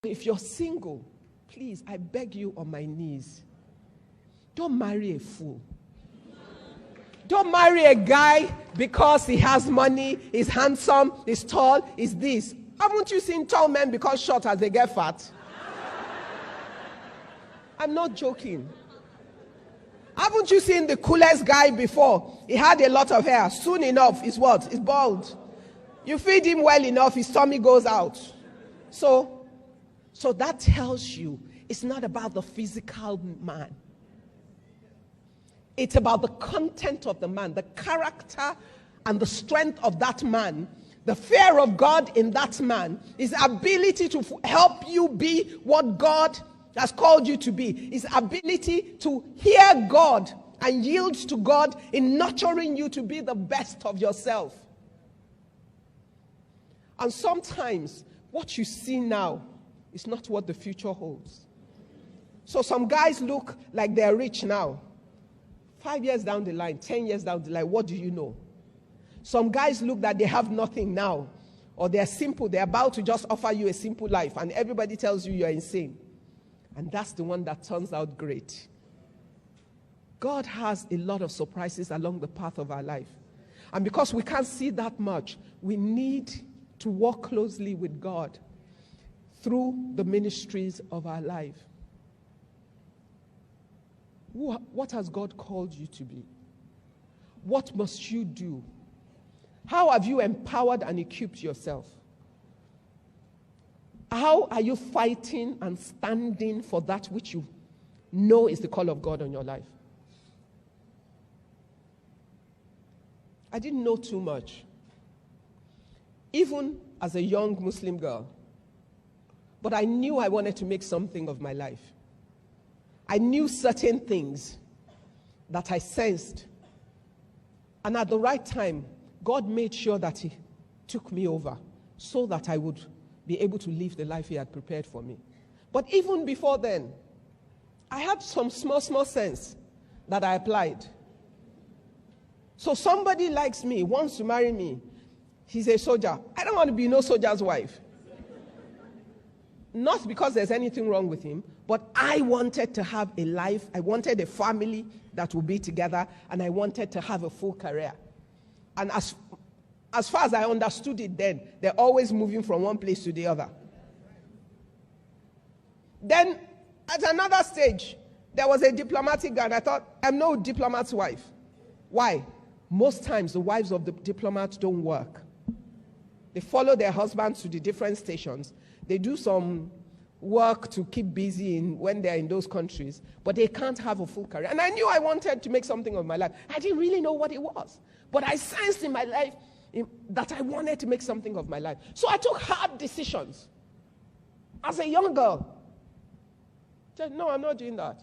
if you're single, please, I beg you on my knees, don't marry a fool. Don't marry a guy because he has money, he's handsome, he's tall, he's this. Haven't you seen tall men become short as they get fat? I'm not joking. Haven't you seen the coolest guy before? He had a lot of hair. Soon enough, he's what? He's bald. You feed him well enough, his tummy goes out. So that tells you it's not about the physical man. It's about the content of the man, the character and the strength of that man, the fear of God in that man, his ability to help you be what God has called you to be, his ability to hear God and yield to God in nurturing you to be the best of yourself. And sometimes what you see now is not what the future holds. So some guys look like they're rich now. 5 years down the line, 10 years down the line, what do you know? Some guys look that they have nothing now, or they're simple, they're about to just offer you a simple life, and everybody tells you you're insane. And that's the one that turns out great. God has a lot of surprises along the path of our life. And because we can't see that much, we need to walk closely with God through the ministries of our life. What has God called you to be? What must you do? How have you empowered and equipped yourself? How are you fighting and standing for that which you know is the call of God on your life? I didn't know too much, even as a young Muslim girl, but I knew I wanted to make something of my life. I knew certain things that I sensed. And at the right time, God made sure that He took me over so that I would be able to live the life He had prepared for me. But even before then, I had some small sense that I applied. So somebody likes me, wants to marry me. He's a soldier. I don't want to be no soldier's wife. Not because there's anything wrong with him, but I wanted to have a life. I wanted a family that would be together, and I wanted to have a full career. And as far as I understood it then, they're always moving from one place to the other. Then, at another stage, there was a diplomatic guy, and I thought, I'm no diplomat's wife. Why? Most times, the wives of the diplomats don't work. They follow their husbands to the different stations. They do some work to keep busy when they're in those countries, but they can't have a full career. And I knew I wanted to make something of my life. I didn't really know what it was, but I sensed in my life that I wanted to make something of my life. So I took hard decisions as a young girl. I said, no, I'm not doing that.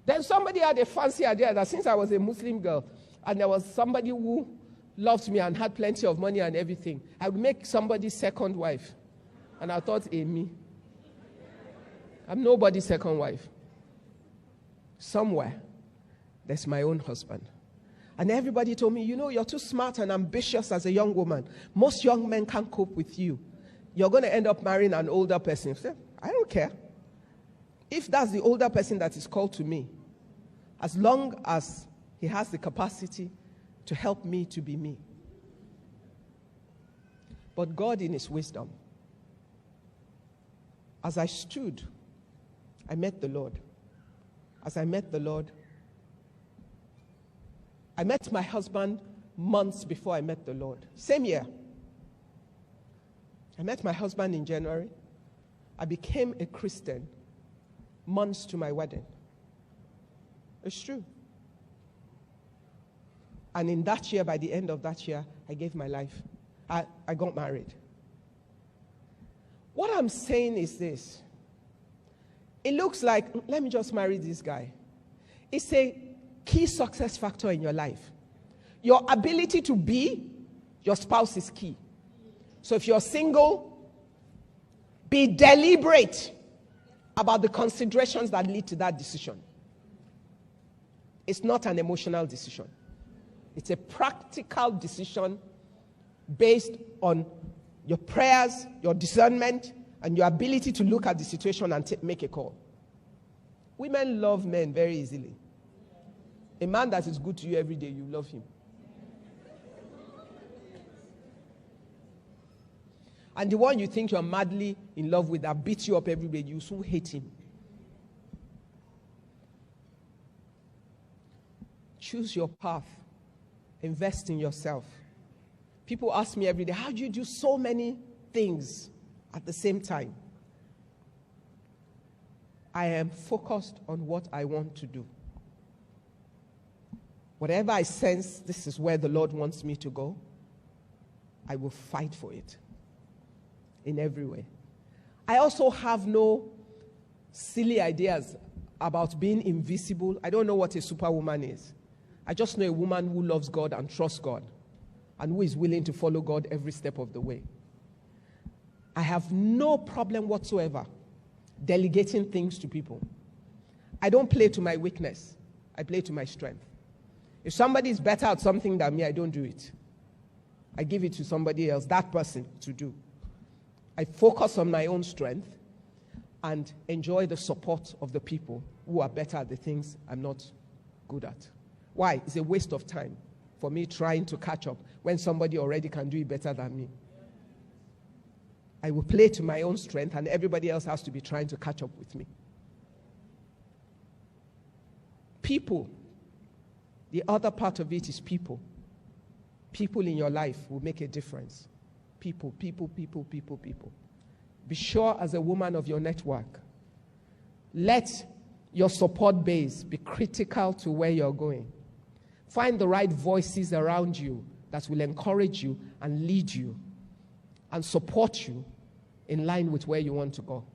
Then somebody had a fancy idea that since I was a Muslim girl and there was somebody who loved me and had plenty of money and everything, I would make somebody's second wife. And I thought, me. I'm nobody's second wife. Somewhere, there's my own husband. And everybody told me, you're too smart and ambitious as a young woman. Most young men can't cope with you. You're going to end up marrying an older person. I said, I don't care. If that's the older person that is called to me, as long as he has the capacity to help me to be me. But God in His wisdom, as I stood, I met the Lord. As I met the Lord, I met my husband months before I met the Lord. Same year. I met my husband in January. I became a Christian months to my wedding. It's true. And in that year, by the end of that year, I gave my life. I got married. What I'm saying is this. It looks like, let me just marry this guy. It's a key success factor in your life. Your ability to be your spouse is key. So if you're single, be deliberate about the considerations that lead to that decision. It's not an emotional decision. It's a practical decision based on your prayers, your discernment, and your ability to look at the situation and make a call. Women love men very easily. A man that is good to you every day, you love him. And the one you think you're madly in love with that beats you up every day, you soon hate him. Choose your path. Invest in yourself. People ask me every day, how do you do so many things at the same time? I am focused on what I want to do. Whatever I sense, this is where the Lord wants me to go, I will fight for it in every way. I also have no silly ideas about being invisible. I don't know what a superwoman is. I just know a woman who loves God and trusts God and who is willing to follow God every step of the way. I have no problem whatsoever delegating things to people. I don't play to my weakness. I play to my strength. If somebody is better at something than me, I don't do it. I give it to somebody else, that person, to do. I focus on my own strength and enjoy the support of the people who are better at the things I'm not good at. Why? It's a waste of time for me trying to catch up when somebody already can do it better than me. I will play to my own strength, and everybody else has to be trying to catch up with me. People. The other part of it is people. People in your life will make a difference. People. Be sure as a woman of your network, let your support base be critical to where you're going. Find the right voices around you that will encourage you and lead you and support you in line with where you want to go.